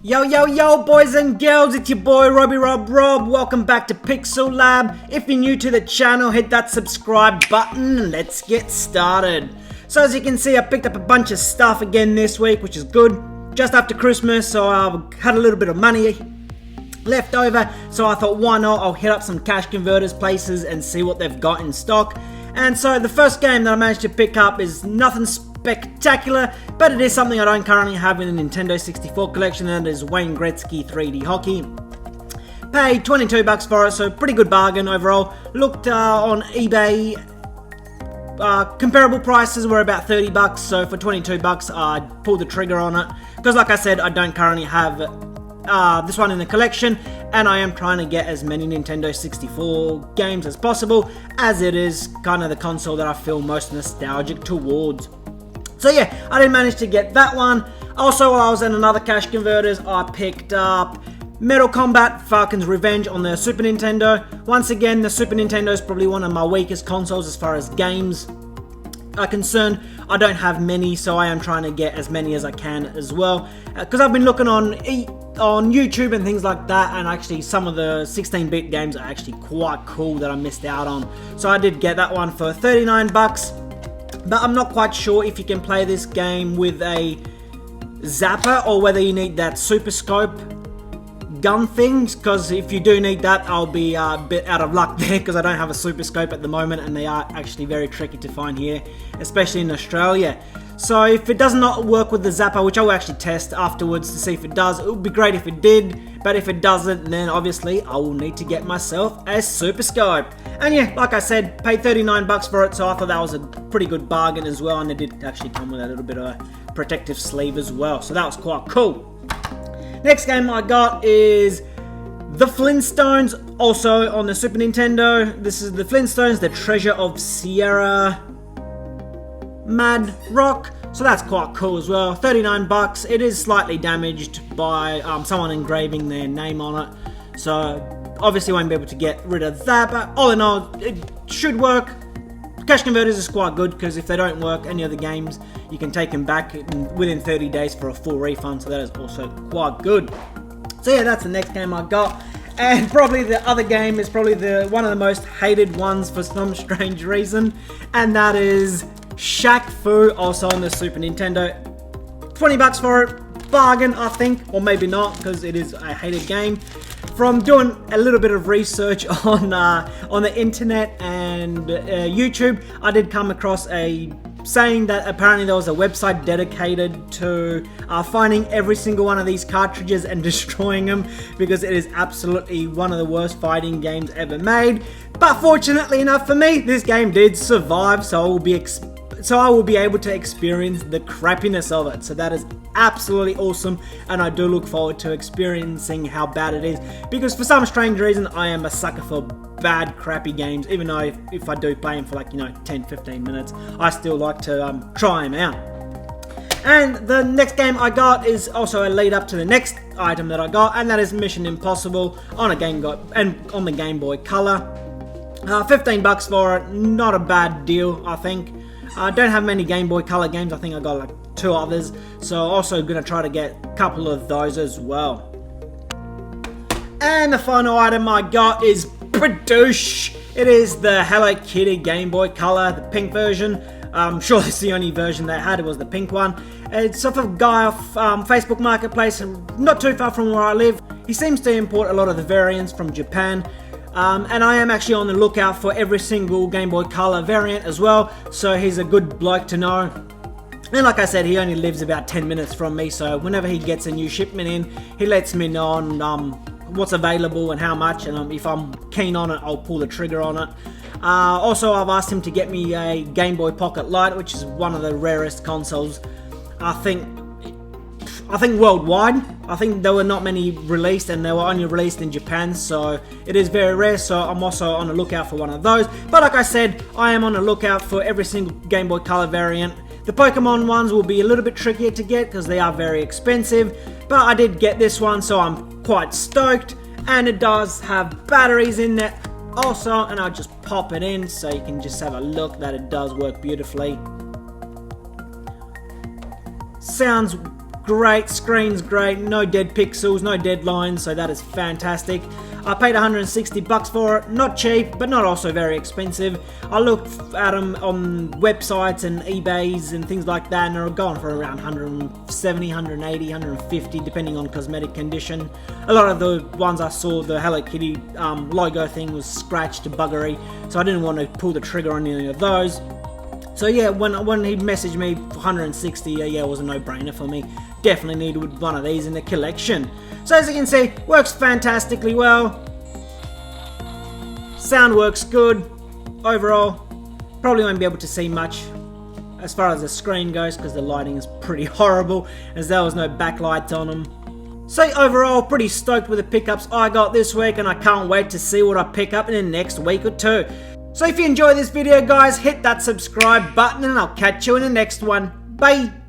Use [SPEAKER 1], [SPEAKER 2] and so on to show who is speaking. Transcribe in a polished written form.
[SPEAKER 1] Yo, yo, yo, boys and girls, it's your boy Rob. Welcome back to Pixel Lab. If you're new to the channel, hit that subscribe button and let's get started. So as you can see, I picked up a bunch of stuff again this week, which is good. Just after Christmas, so I had a little bit of money left over, so I thought, why not? I'll hit up some cash converters places and see what they've got in stock. And so the first game that I managed to pick up is nothing spectacular, but it is something I don't currently have in the Nintendo 64 collection, and it is Wayne Gretzky 3D Hockey. Paid $22 for it, so pretty good bargain overall. Looked on eBay, comparable prices were about $30, so for $22 I pulled the trigger on it, because like I said, I don't currently have this one in the collection, and I am trying to get as many Nintendo 64 games as possible, as it is kind of the console that I feel most nostalgic towards. So yeah, I did manage to get that one. Also, while I was in another cash converters, I picked up Mortal Kombat Falcons Revenge on the Super Nintendo. Once again, the Super Nintendo is probably one of my weakest consoles as far as games are concerned. I don't have many, so I am trying to get as many as I can as well. Because I've been looking on YouTube and things like that, and actually some of the 16-bit games are actually quite cool that I missed out on. So I did get that one for $39. But I'm not quite sure if you can play this game with a zapper or whether you need that super scope gun things, because if you do need that, I'll be a bit out of luck there, because I don't have a super scope at the moment, and they are actually very tricky to find here, especially in Australia. So if it does not work with the zapper, which I will actually test afterwards to see if it does, it would be great if it did, but if it doesn't, then obviously I will need to get myself a super scope. And yeah, like I said, paid $39 for it, so I thought that was a pretty good bargain as well, and it did actually come with a little bit of a protective sleeve as well, so that was quite cool. Next game I got is the Flintstones, also on the Super Nintendo. This is the Flintstones, the Treasure of Sierra Mad Rock. So that's quite cool as well. $39. It is slightly damaged by someone engraving their name on it. So obviously won't be able to get rid of that. But all in all, it should work. Cash converters is quite good, because if they don't work, any other games, you can take them back within 30 days for a full refund, so that is also quite good. So yeah, that's the next game I got. And probably the other game is probably one of the most hated ones for some strange reason, and that is Shaq Fu, also on the Super Nintendo. $20 for it, bargain I think, or maybe not, because it is a hated game. From doing a little bit of research on the internet and YouTube, I did come across a saying that apparently there was a website dedicated to finding every single one of these cartridges and destroying them, because it is absolutely one of the worst fighting games ever made. But fortunately enough for me, this game did survive, so I will be able to experience the crappiness of it. So that is absolutely awesome, and I do look forward to experiencing how bad it is, because for some strange reason I am a sucker for bad crappy games. Even though if I do play them for 10-15 minutes, I still like to try them out. And the next game I got is also a lead up to the next item that I got, and that is Mission Impossible on the Game Boy Color. $15 for it, not a bad deal I think. I don't have many Game Boy Color games. I think I got like 2 others, so also going to try to get a couple of those as well. And the final item I got is Badoosh. It is the Hello Kitty Game Boy Color, the pink version. I'm sure that's the only version they had, it was the pink one. It's of a guy off Facebook Marketplace, not too far from where I live. He seems to import a lot of the variants from Japan. And I am actually on the lookout for every single Game Boy Color variant as well, so he's a good bloke to know. And like I said, he only lives about 10 minutes from me, so whenever he gets a new shipment in, he lets me know on what's available and how much, and if I'm keen on it, I'll pull the trigger on it. Also, I've asked him to get me a Game Boy Pocket Lite, which is one of the rarest consoles, I think worldwide. I think there were not many released, and they were only released in Japan, so it is very rare, so I'm also on the lookout for one of those. But like I said, I am on the lookout for every single Game Boy Color variant. The Pokemon ones will be a little bit trickier to get because they are very expensive, but I did get this one, so I'm quite stoked. And it does have batteries in there also, and I'll just pop it in so you can just have a look that it does work beautifully. Sounds great, screen's great, no dead pixels, no dead lines, so that is fantastic. I paid 160 bucks for it, not cheap, but not also very expensive. I looked at them on websites and eBays and things like that, and they're going for around 170, 180, 150, depending on cosmetic condition. A lot of the ones I saw, the Hello Kitty logo thing was scratched to buggery, so I didn't want to pull the trigger on any of those. So yeah, when he messaged me for 160, yeah, it was a no-brainer for me. Definitely needed one of these in the collection. So as you can see, works fantastically well. Sound works good. Overall, probably won't be able to see much as far as the screen goes because the lighting is pretty horrible as there was no backlights on them. So overall, pretty stoked with the pickups I got this week, and I can't wait to see what I pick up in the next week or two. So if you enjoyed this video guys, hit that subscribe button and I'll catch you in the next one. Bye!